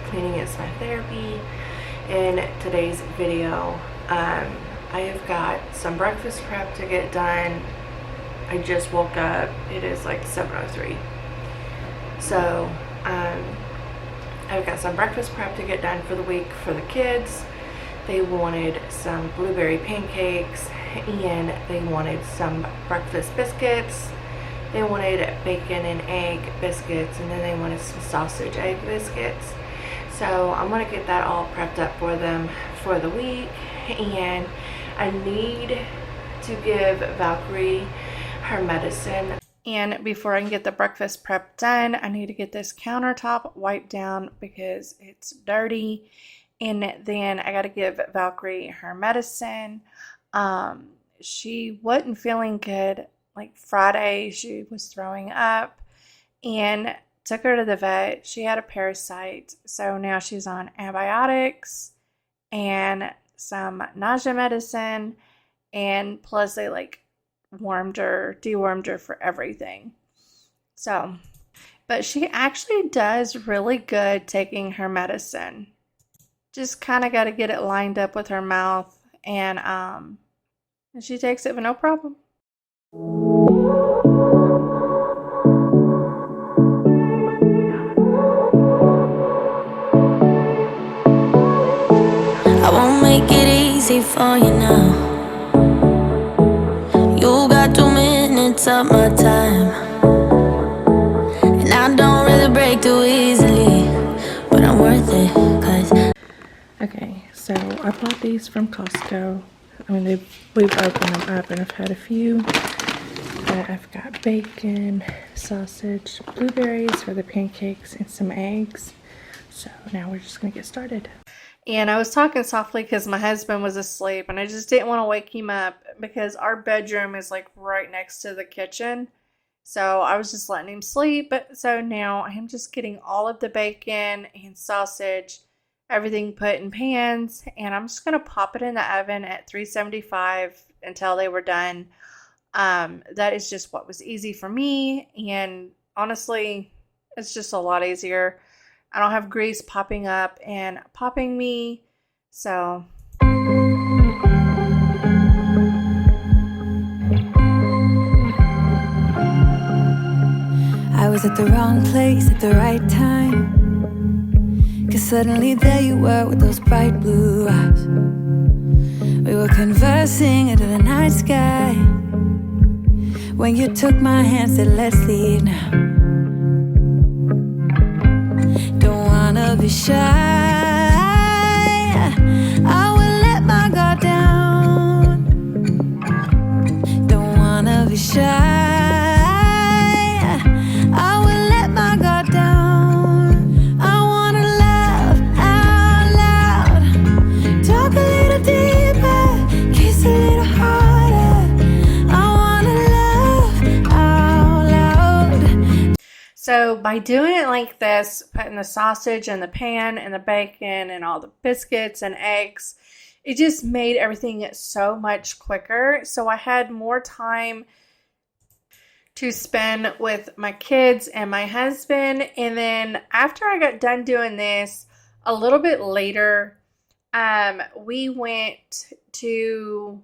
Cleaning is my therapy. In today's video, I have got some breakfast prep to get done. I just woke up. It is like 7:03. So I've got some breakfast prep to get done for the week for the kids. They wanted some blueberry pancakes and they wanted some breakfast biscuits. They wanted bacon and egg biscuits, and then they wanted some sausage egg biscuits. So I'm going to get that all prepped up for them for the week. And I need to give Valkyrie her medicine. And before I can get the breakfast prep done, I need to get this countertop wiped down because it's dirty. And then I got to give Valkyrie her medicine. She wasn't feeling good. Like Friday, she was throwing up and took her to the vet. She had a parasite. So now she's on antibiotics and some nausea medicine. And plus they dewormed her for everything. So, but she actually does really good taking her medicine. Just kind of got to get it lined up with her mouth, and she takes it with no problem. I won't make it easy for you now. You got 2 minutes of my time, and I don't really break too easily, but I'm worth it, 'cause Okay, so I bought these from Costco. I mean, we've opened them up, and I've had a few. I've got bacon, sausage, blueberries for the pancakes, and some eggs. So now we're just going to get started. And I was talking softly because my husband was asleep, and I just didn't want to wake him up because our bedroom is like right next to the kitchen. So I was just letting him sleep. So now I'm just getting all of the bacon and sausage, everything put in pans, and I'm just going to pop it in the oven at 375 until they were done. That is just what was easy for me, and honestly, it's just a lot easier. I don't have grease popping up and popping me, so. I was at the wrong place at the right time, 'cause suddenly there you were with those bright blue eyes. We were conversing into the night sky when you took my hand, said let's leave now. Don't wanna be shy, I will let my guard down. Don't wanna be shy, I will let my guard down. I wanna laugh out loud, talk a little deeper, kiss a little harder. I wanna laugh out loud. So by doing it like this, putting the sausage in the pan and the bacon and all the biscuits and eggs, it just made everything so much quicker. So I had more time to spend with my kids and my husband. And then after I got done doing this, a little bit later, we went to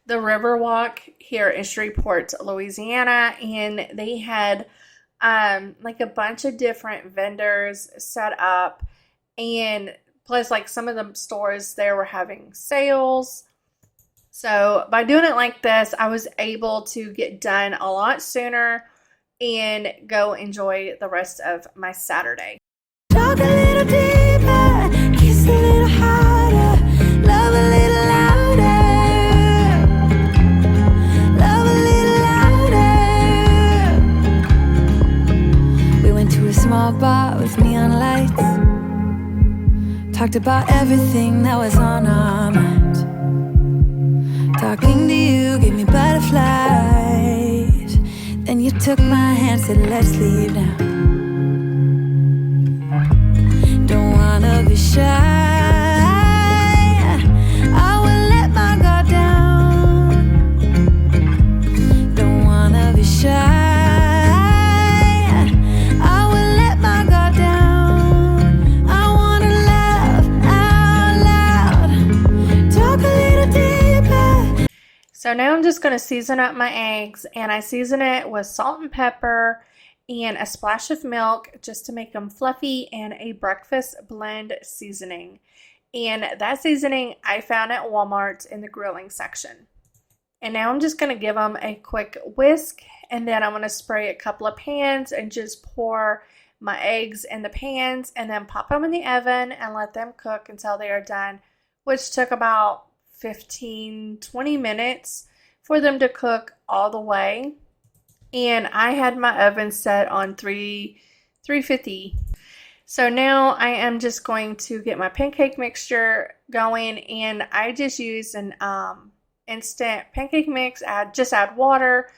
the Riverwalk here in Shreveport, Louisiana, and they had like a bunch of different vendors set up, and plus like some of the stores there were having sales. So by doing it like this, I was able to get done a lot sooner and go enjoy the rest of my Saturday. Talk a little deeper, kiss a little harder, love a little louder, love a little louder. We went to a small bar with neon lights, talked about everything that was on our mind. Talking to you gave me butterflies. Then you took my hand, said let's leave now. Don't wanna be shy, I will let my guard down. Don't wanna be shy, I will let my guard down. I So now I'm just going to season up my eggs, and I season it with salt and pepper and a splash of milk just to make them fluffy, and a breakfast blend seasoning. And that seasoning I found at Walmart in the grilling section. And now I'm just going to give them a quick whisk, and then I'm going to spray a couple of pans and just pour my eggs in the pans and then pop them in the oven and let them cook until they are done, which took about 15-20 minutes for them to cook all the way. And I had my oven set on 350. So now I am just going to get my pancake mixture going, and I just used an instant pancake mix. Just add water.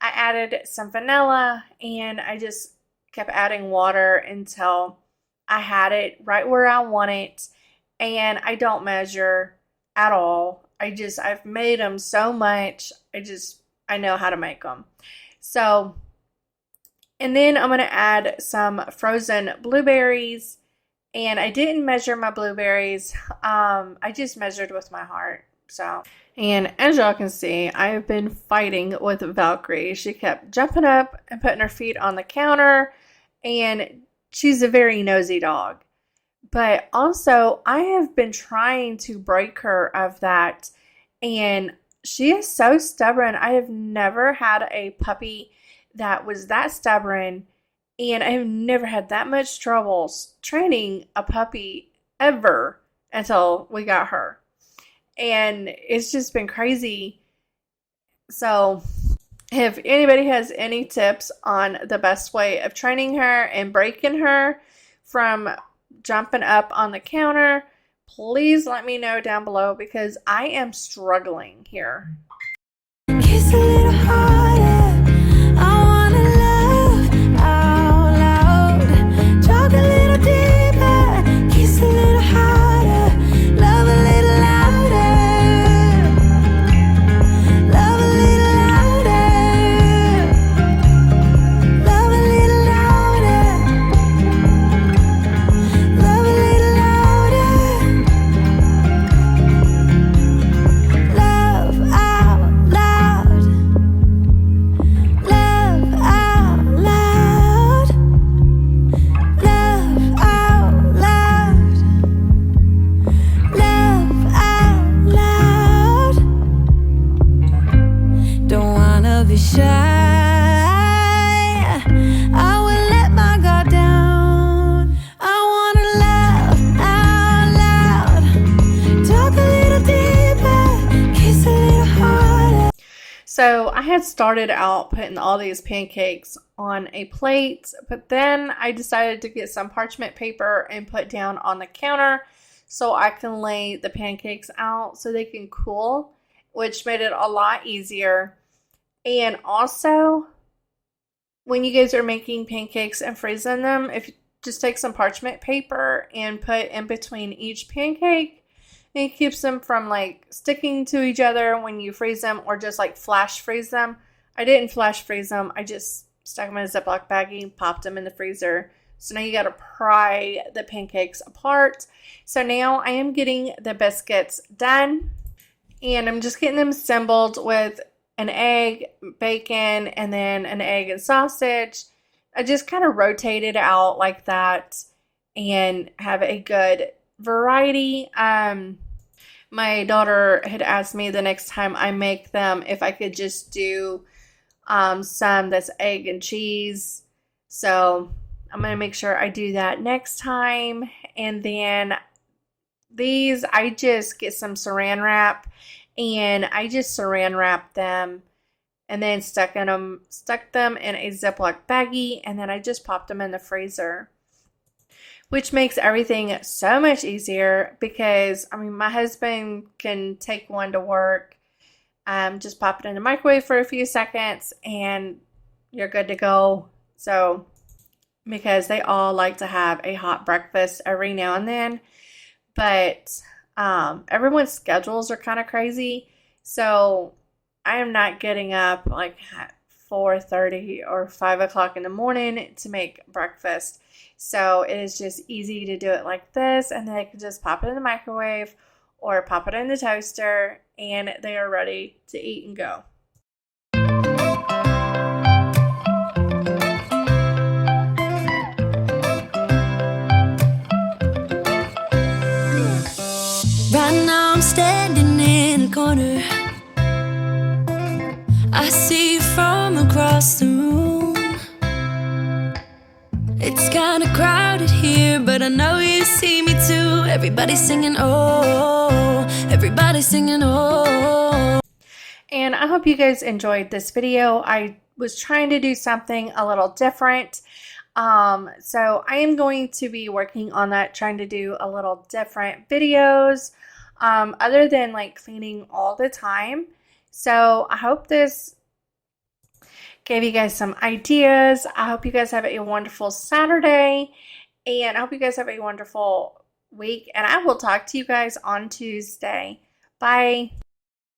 I added some vanilla, and I just kept adding water until I had it right where I want it. And I don't measure at all. I've made them so much. I know how to make them. So, and then I'm going to add some frozen blueberries, and I didn't measure my blueberries. I just measured with my heart. So, and as y'all can see, I have been fighting with Valkyrie. She kept jumping up and putting her feet on the counter, and she's a very nosy dog. But also, I have been trying to break her of that, and she is so stubborn. I have never had a puppy that was that stubborn, and I have never had that much trouble training a puppy ever until we got her. And it's just been crazy. So if anybody has any tips on the best way of training her and breaking her from jumping up on the counter, please let me know down below, because I am struggling here. Kiss a little harder. I wanna love out loud. Talk a little deeper. Kiss a little harder. Love a little louder. Love a little louder. Love a little louder. Love a little louder. Love out loud. Love out loud. Love out loud. Love out loud. Don't wanna be shy. I will let my guard down. I wanna laugh out loud. Talk a little deeper. Kiss a little harder. So I had started out putting all these pancakes on a plate, but then I decided to get some parchment paper and put down on the counter so I can lay the pancakes out so they can cool, which made it a lot easier. And also, when you guys are making pancakes and freezing them, if you just take some parchment paper and put in between each pancake, it keeps them from like sticking to each other when you freeze them, or just like flash freeze them. I didn't flash freeze them. I just stuck them in a Ziploc baggie, popped them in the freezer. So now you got to pry the pancakes apart. So now I am getting the biscuits done, and I'm just getting them assembled with an egg, bacon, and then an egg and sausage. I just kind of rotate it out like that and have a good variety. My daughter had asked me the next time I make them if I could just do some that's egg and cheese. So I'm going to make sure I do that next time. And then these, I just get some saran wrap, and I just saran wrap them and then stuck them in a Ziploc baggie, and then I just popped them in the freezer, which makes everything so much easier because, I mean, my husband can take one to work, just pop it in the microwave for a few seconds, and you're good to go. So, because they all like to have a hot breakfast every now and then, but everyone's schedules are kind of crazy, so I am not getting up like at 4:30 or 5 o'clock in the morning to make breakfast. So it is just easy to do it like this, and then I can just pop it in the microwave, or pop it in the toaster, and they are ready to eat and go. Right now I'm standing in a corner. I see you from across the room. It's kinda crowded here, but I know you see me too. Everybody's singing, oh, everybody's singing, oh. And I hope you guys enjoyed this video. I was trying to do something a little different. So I am going to be working on that, trying to do a little different videos, other than like cleaning all the time. So I hope this gave you guys some ideas. I hope you guys have a wonderful Saturday, and I hope you guys have a wonderful week, and I will talk to you guys on Tuesday. Bye.